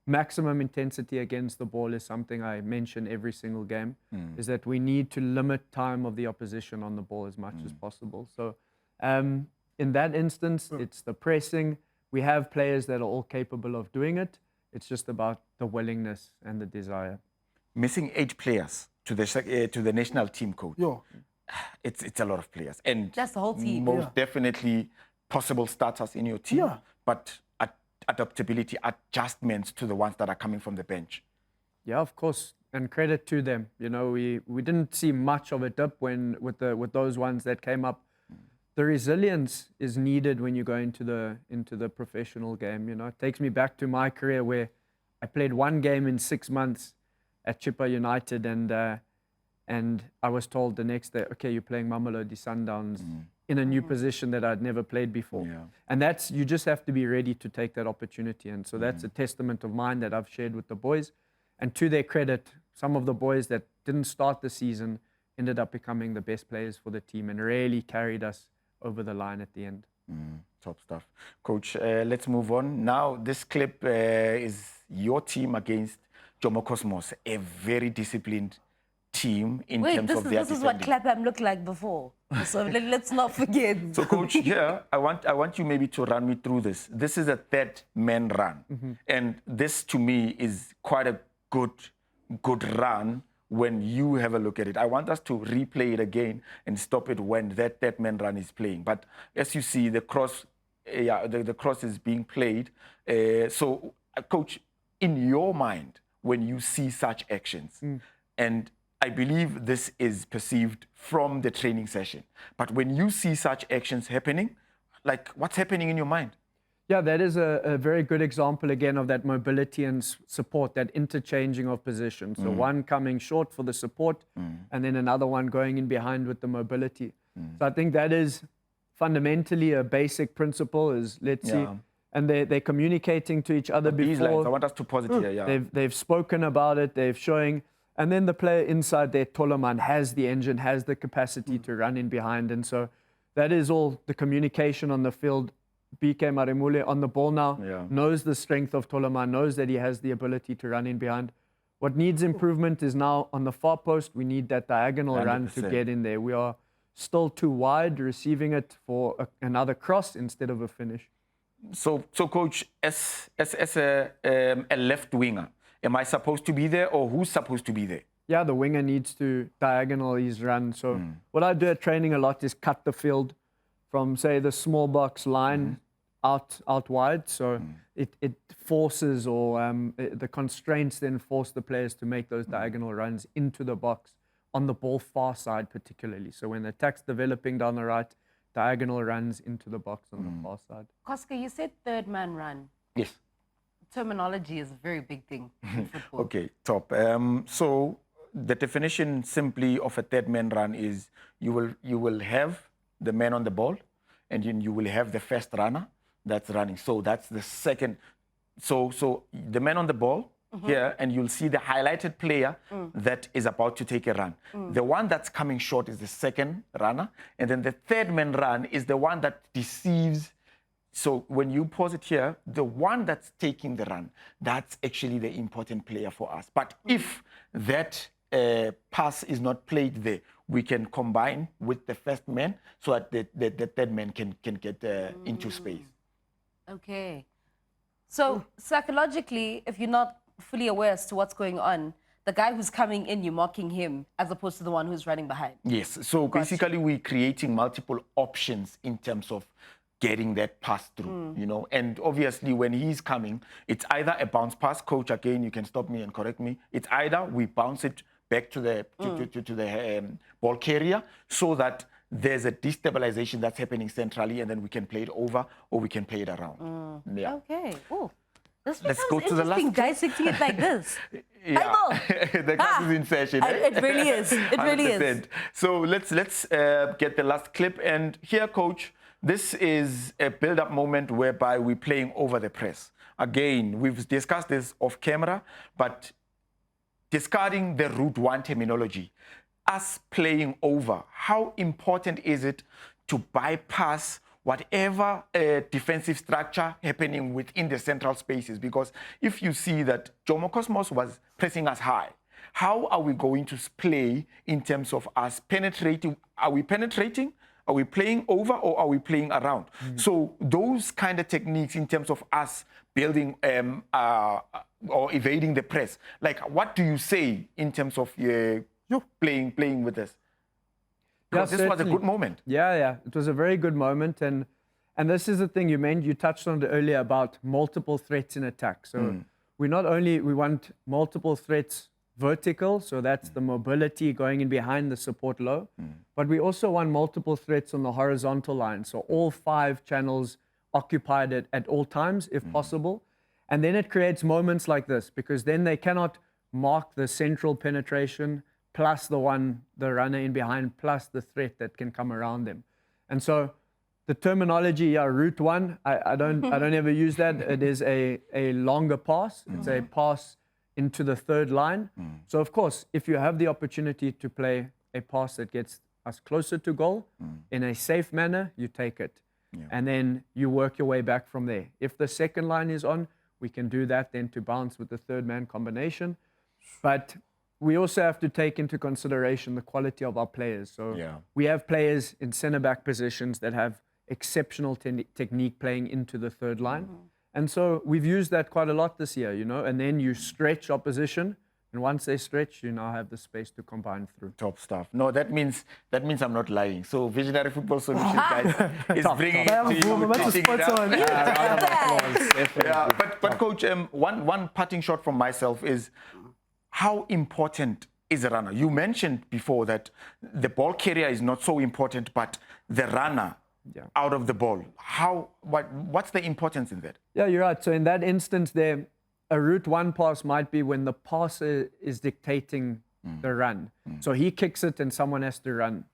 Maximum intensity against the ball is something I mention every single game, is that we need to limit time of the opposition on the ball as much as possible. So in that instance, it's the pressing. We have players that are all capable of doing it. It's just about the willingness and the desire. Missing 8 players to the national team, coach. Yeah. It's a lot of players. And That's the whole team. Most definitely possible starters in your team. Yeah. But adaptability, adjustments to the ones that are coming from the bench. Yeah, of course, and credit to them. We didn't see much of a dip with those ones that came up. The resilience is needed when you go into the professional game. It takes me back to my career where I played one game in 6 months at Chippa United, and I was told the next day, okay, you're playing Mamelodi Sundowns in a new position that I'd never played before. Yeah. And you just have to be ready to take that opportunity. And so that's a testament of mine that I've shared with the boys. And to their credit, some of the boys that didn't start the season ended up becoming the best players for the team and really carried us over the line at the end. Top stuff. Coach, let's move on. Now, this clip is your team against Jomo Cosmos, a very disciplined team in terms of their this is what defending. Clapham looked like before. So let's not forget. So, Coach, here, I want you maybe to run me through this. This is a third-man run. And this, to me, is quite a good run when you have a look at it. I want us to replay it again and stop it when that third-man run is playing. But as you see, the cross, the cross is being played. So, Coach, in your mind, when you see such actions, and I believe this is perceived from the training session, but when you see such actions happening, like what's happening in your mind? Yeah, that is a very good example, again, of that mobility and support, that interchanging of positions. So one coming short for the support, and then another one going in behind with the mobility. So I think that is fundamentally a basic principle is, let's see, and they're communicating to each other These lines, I before. want us to pause it here, yeah. They've spoken about it, they've showing, and then the player inside there, Toloman, has the engine, has the capacity to run in behind. And so that is all the communication on the field. BK Maremule on the ball now, knows the strength of Toloman, knows that he has the ability to run in behind. What needs improvement is now on the far post, we need that diagonal run to 100%. get in there. We are still too wide, receiving it for another cross instead of a finish. So Coach, as a left winger, am I supposed to be there, or who's supposed to be there? Yeah, the winger needs to diagonal his run. So what I do at training a lot is cut the field from, say, the small box line out wide. So it forces, or the constraints then force the players to make those diagonal runs into the box on the ball far side particularly. So when the attack's developing down the right, diagonal runs into the box on the far side. Koska, you said third man run. Yes. Terminology is a very big thing in football. Okay, top. So the definition simply of a third man run is you will have the man on the ball, and then you will have the first runner that's running. So that's the second. So the man on the ball here, and you'll see the highlighted player that is about to take a run. The one that's coming short is the second runner, and then the third man run is the one that deceives. So when you pause it here, the one that's taking the run, that's actually the important player for us. But if that pass is not played there, we can combine with the first man so that the third man can get into space. Okay. So psychologically, if you're not fully aware as to what's going on, the guy who's coming in, you're marking him as opposed to the one who's running behind. Yes. So basically, we're creating multiple options in terms of getting that pass through, you know. And obviously, when he's coming, it's either a bounce pass. Coach, again, you can stop me and correct me. It's either we bounce it back to the ball carrier so that there's a destabilization that's happening centrally, and then we can play it over or we can play it around. Yeah. Okay. Oh, this Let's go to the last interesting, dissecting it like this. Yeah. The class is in session. It really is. It really is. 100%. So let's get the last clip. And here, Coach, this is a build-up moment whereby we're playing over the press. Again, we've discussed this off camera, but discarding the route one terminology, us playing over, how important is it to bypass whatever defensive structure happening within the central spaces? Because if you see that Jomo Cosmos was pressing us high, how are we going to play in terms of us penetrating? Are we penetrating? Are we playing over or are we playing around? So those kind of techniques in terms of us building or evading the press, like what do you say in terms of playing with this? Because this was a good moment. Yeah, it was a very good moment, and this is the thing you touched on it earlier about multiple threats in attack. So we want multiple threats vertical, so that's the mobility going in behind the support low, but we also want multiple threats on the horizontal line, so all 5 channels occupied at all times if possible, and then it creates moments like this because then they cannot mark the central penetration plus the runner in behind, plus the threat that can come around them. And so the terminology, route one, I don't ever use that. It is a longer pass. It's a pass into the third line. So of course, if you have the opportunity to play a pass that gets us closer to goal in a safe manner, you take it. And then you work your way back from there. If the second line is on, we can do that then to bounce with the third man combination. But we also have to take into consideration the quality of our players. So we have players in centre-back positions that have exceptional technique playing into the third line. And so we've used that quite a lot this year, you know, and then you stretch opposition. And once they stretch, you now have the space to combine through. Top stuff. No, that means I'm not lying. So Visionary Football Solutions, guys, is bringing it to you. But Coach, one parting shot from myself is, how important is a runner? You mentioned before that the ball carrier is not so important, but the runner out of the ball. What's the importance in that? Yeah, you're right. So in that instance there, a route one pass might be when the passer is dictating the run. So he kicks it and someone has to run.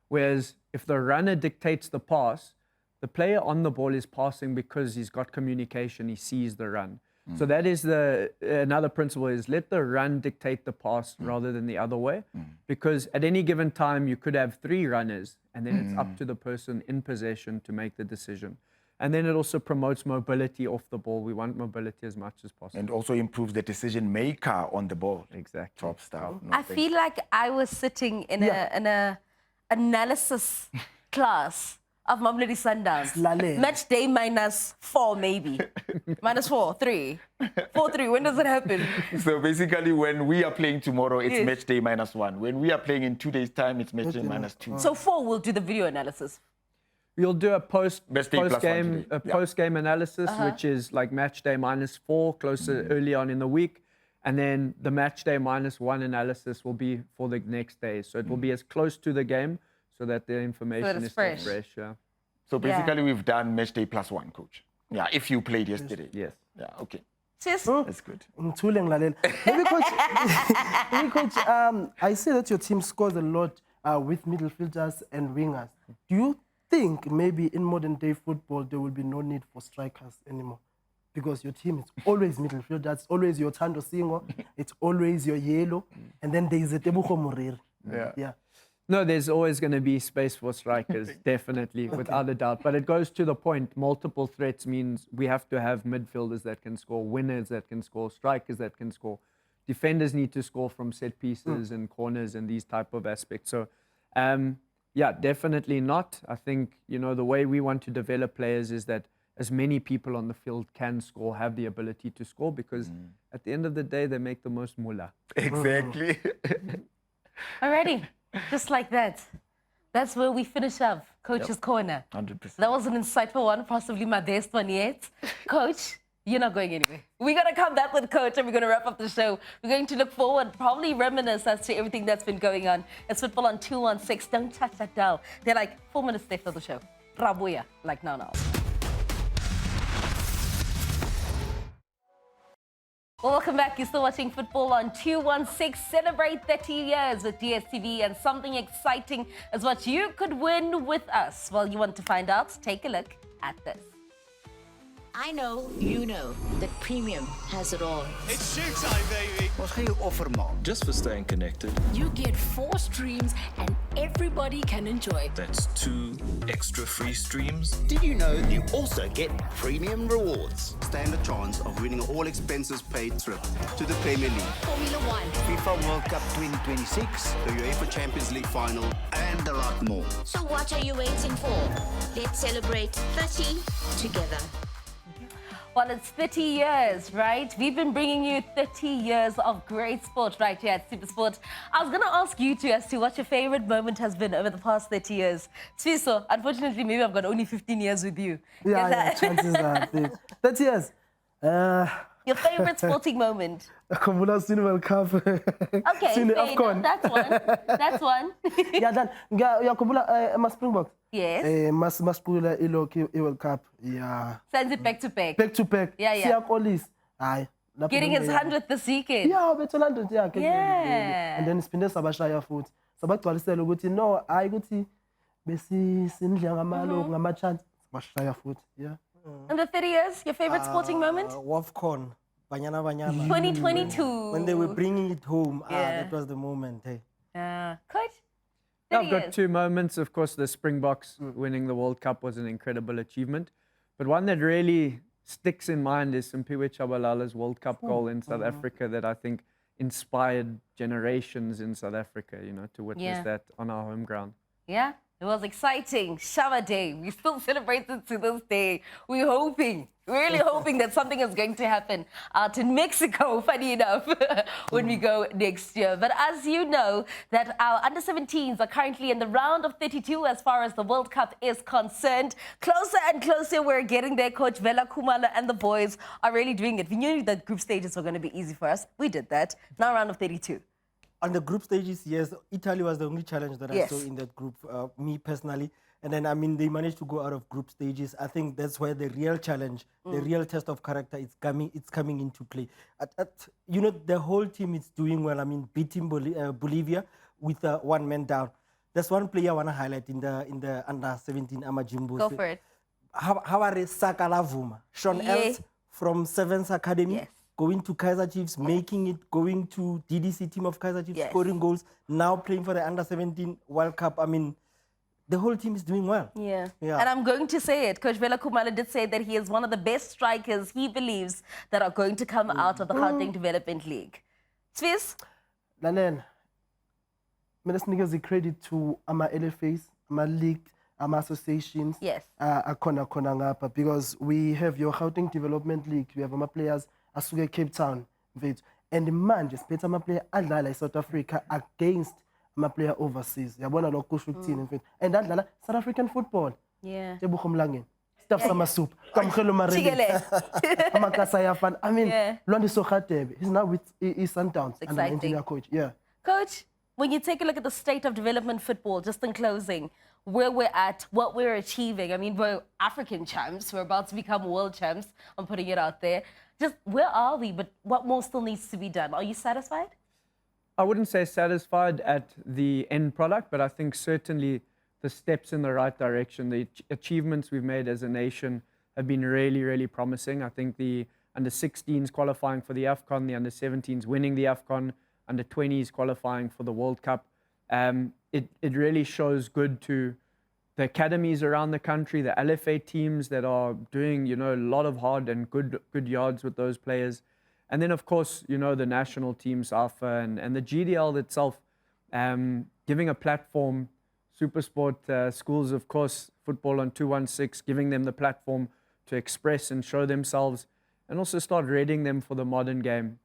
Whereas if the runner dictates the pass, the player on the ball is passing because he's got communication, he sees the run. So that is another principle is let the run dictate the pass rather than the other way. Because at any given time, you could have 3 runners and then it's up to the person in possession to make the decision. And then it also promotes mobility off the ball. We want mobility as much as possible. And also improves the decision maker on the ball. Exactly. Top stuff. No, I feel like I was sitting in a analysis class of Mamelodi Sundowns. Match day -4 maybe. -4, 3. 4-3, when does it happen? So basically when we are playing tomorrow, it's match day -1. When we are playing in 2 days' time, it's match day -2. So 4 will do the video analysis. We'll do a post-game analysis, which is like match day -4, closer early on in the week. And then the match day -1 analysis will be for the next day. So it will be as close to the game so that the information is still fresh. So basically we've done match day +1, Coach. Yeah, if you played yesterday. Yes. Yeah, okay. Sis? That's good. Maybe coach, I see that your team scores a lot with midfielders and wingers. Do you think maybe in modern day football there will be no need for strikers anymore? Because your team is always midfielders, it's always your Tando Singo, it's always your Yellow, and then there is a Tebuko Moriri. Yeah. No, there's always going to be space for strikers, definitely, without a doubt. But it goes to the point, multiple threats means we have to have midfielders that can score, winners that can score, strikers that can score, defenders need to score from set pieces and corners and these type of aspects. So, yeah, definitely not. I think, the way we want to develop players is that as many people on the field can score, have the ability to score, because at the end of the day, they make the most moolah. Exactly. Alrighty, just like that. That's where we finish up Coach's Corner. 100%. That was an insightful one, possibly my best one yet. Coach, you're not going anywhere. We're going to come back with Coach and we're going to wrap up the show. We're going to look forward, probably reminisce as to everything that's been going on. It's football on 216. Don't touch that dial. They're like 4 minutes left of the show. Rabuya, like now. Welcome back. You're still watching Football on 216. Celebrate 30 years with DSTV, and something exciting is what you could win with us. Well, you want to find out? Take a look at this. I know you know that Premium has it all. It's showtime, baby. Wat ga je offer, man? Just for staying connected. You get 4 streams and everybody can enjoy. That's 2 extra free streams. Did you know you also get Premium rewards? Stand a chance of winning an all-expenses paid trip to the Premier League, Formula 1, FIFA World Cup 2026, the UEFA Champions League final, and a lot more. So what are you waiting for? Let's celebrate 30 together. Well, it's 30 years, right? We've been bringing you 30 years of great sport right here at SuperSport. I was going to ask you two as to what your favorite moment has been over the past 30 years. Swiso, unfortunately, maybe I've got only 15 years with you. Yeah, chances are. 30 years. Your favorite sporting moment? Khumbula sine World Cup. Okay, Sine fair AFCON. enough. That's one. That's one. Yeah, then yakhumbula ama Springboks. Yes. Masipula iloki World Cup. Yeah. Sends it back to back. Back to back. Yeah, yeah. Siyakolisa. Hayi. Getting his 100th this weekend. Yeah, bethu 100 yeah. Yeah. And then siphinde sabashaya futhi. Sabagcwalisela ukuthi no, hayi ukuthi besinidla ngamalo ngama chance. Bashaya futhi. Yeah. In the 30 years, your favorite sporting moment? WAFCON. Banyana Banyana. 2022. When they were bringing it home, Yeah. that was the moment. Hey. Coach? I've 30 got years. 2 moments. Of course, the Springboks winning the World Cup was an incredible achievement. But one that really sticks in mind is Simpiwe Chabalala's World Cup goal in South Africa that I think inspired generations in South Africa, to witness that on our home ground. Yeah, it was exciting. Shaba Day. We still celebrate it to this day. We're hoping, really hoping that something is going to happen out in Mexico, funny enough, when we go next year. But as you know, that our under-17s are currently in the round of 32 as far as the World Cup is concerned. Closer and closer we're getting there. Coach Vela Kumala and the boys are really doing it. We knew that group stages were going to be easy for us. We did that. Now round of 32. On the group stages, yes, Italy was the only challenge that Yes. I saw in that group, me personally. And then, they managed to go out of group stages. I think that's where the real challenge, the real test of character is coming into play. The whole team is doing well. Beating Bolivia with 1 man down. There's one player I want to highlight in the under-17 Amajimbo. Go for it. Haware Sakalavuma. Sean Yeah. Els from Sevens Academy. Yes. Going to Kaizer Chiefs, making it, going to DDC team of Kaizer Chiefs, Yes. scoring goals, now playing for the under-17 World Cup. The whole team is doing well. Yeah. Yeah. And I'm going to say it. Coach Vela Kumala did say that he is one of the best strikers he believes that are going to come out of the Gauteng Development League. Swiss? Lalela, mina sinikeza credit to ama LFAs, ama league, ama associations. Yes. Akhona ngapha, because we have your Gauteng Development League, we have ama players asuke Cape Town, mfethu. And manje siphethe ama player adlala eSouth Africa against ama player overseas. Yabona lokho kusho ukuthini mfethu. And adlala South African football. Yeah. Tebuko mlangeni. Stuff sama soup. Kamkhelo marele. Chigele. Amakasa yafana. Yeah. Lwandi Sokhatebe. He's now with SUNDOWNS and an Exciting. engineer coach. Yeah. Coach, when you take a look at the state of development football, just in closing, where we're at, what we're achieving. We're African champs. We're about to become world champs. I'm putting it out there. Just where are we? But what more still needs to be done? Are you satisfied? I wouldn't say satisfied at the end product, but I think certainly the steps in the right direction, the achievements we've made as a nation have been really, really promising. I think the under-16s qualifying for the AFCON, the under-17s winning the AFCON, under-20s qualifying for the World Cup. It really shows good to the academies around the country, the LFA teams that are doing, a lot of hard and good yards with those players. And then, of course, you know, the national teams, AFA and the GDL itself, giving a platform, SuperSport schools, of course, football on 216, giving them the platform to express and show themselves, and also start readying them for the modern game.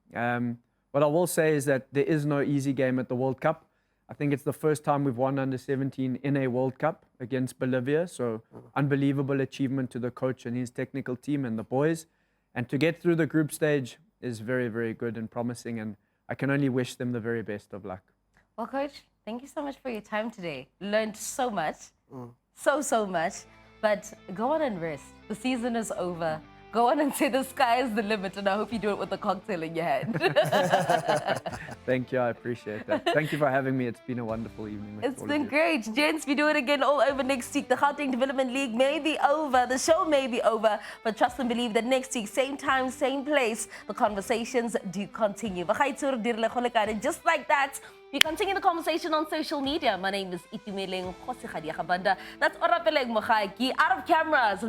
What I will say is that there is no easy game at the World Cup. I think it's the first time we've won under 17 in a World Cup against Bolivia. So unbelievable achievement to the coach and his technical team and the boys. And to get through the group stage is very, very good and promising. And I can only wish them the very best of luck. Well, Coach, thank you so much for your time today. Learned so much, so much. But go on and rest. The season is over. Go on and say the sky is the limit, and I hope you do it with a cocktail in your hand. Thank you, I appreciate that. Thank you for having me. It's been a wonderful evening. It's been great. Gents, we do it again all over next week. The Gauteng Development League may be over, the show may be over, but trust and believe that next week, same time, same place, the conversations do continue. Just like that, we continue the conversation on social media. My name is Itumeleng Khosikhadia. That's Orapeleng Mokhaki. Out of cameras.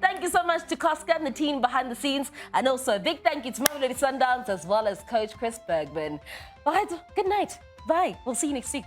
Thank you so much to Koska and the team behind the scenes. And also a big thank you to MAMELODI SUNDOWNS as well as Coach Chris Bergman. All right, good night. Bye. We'll see you next week.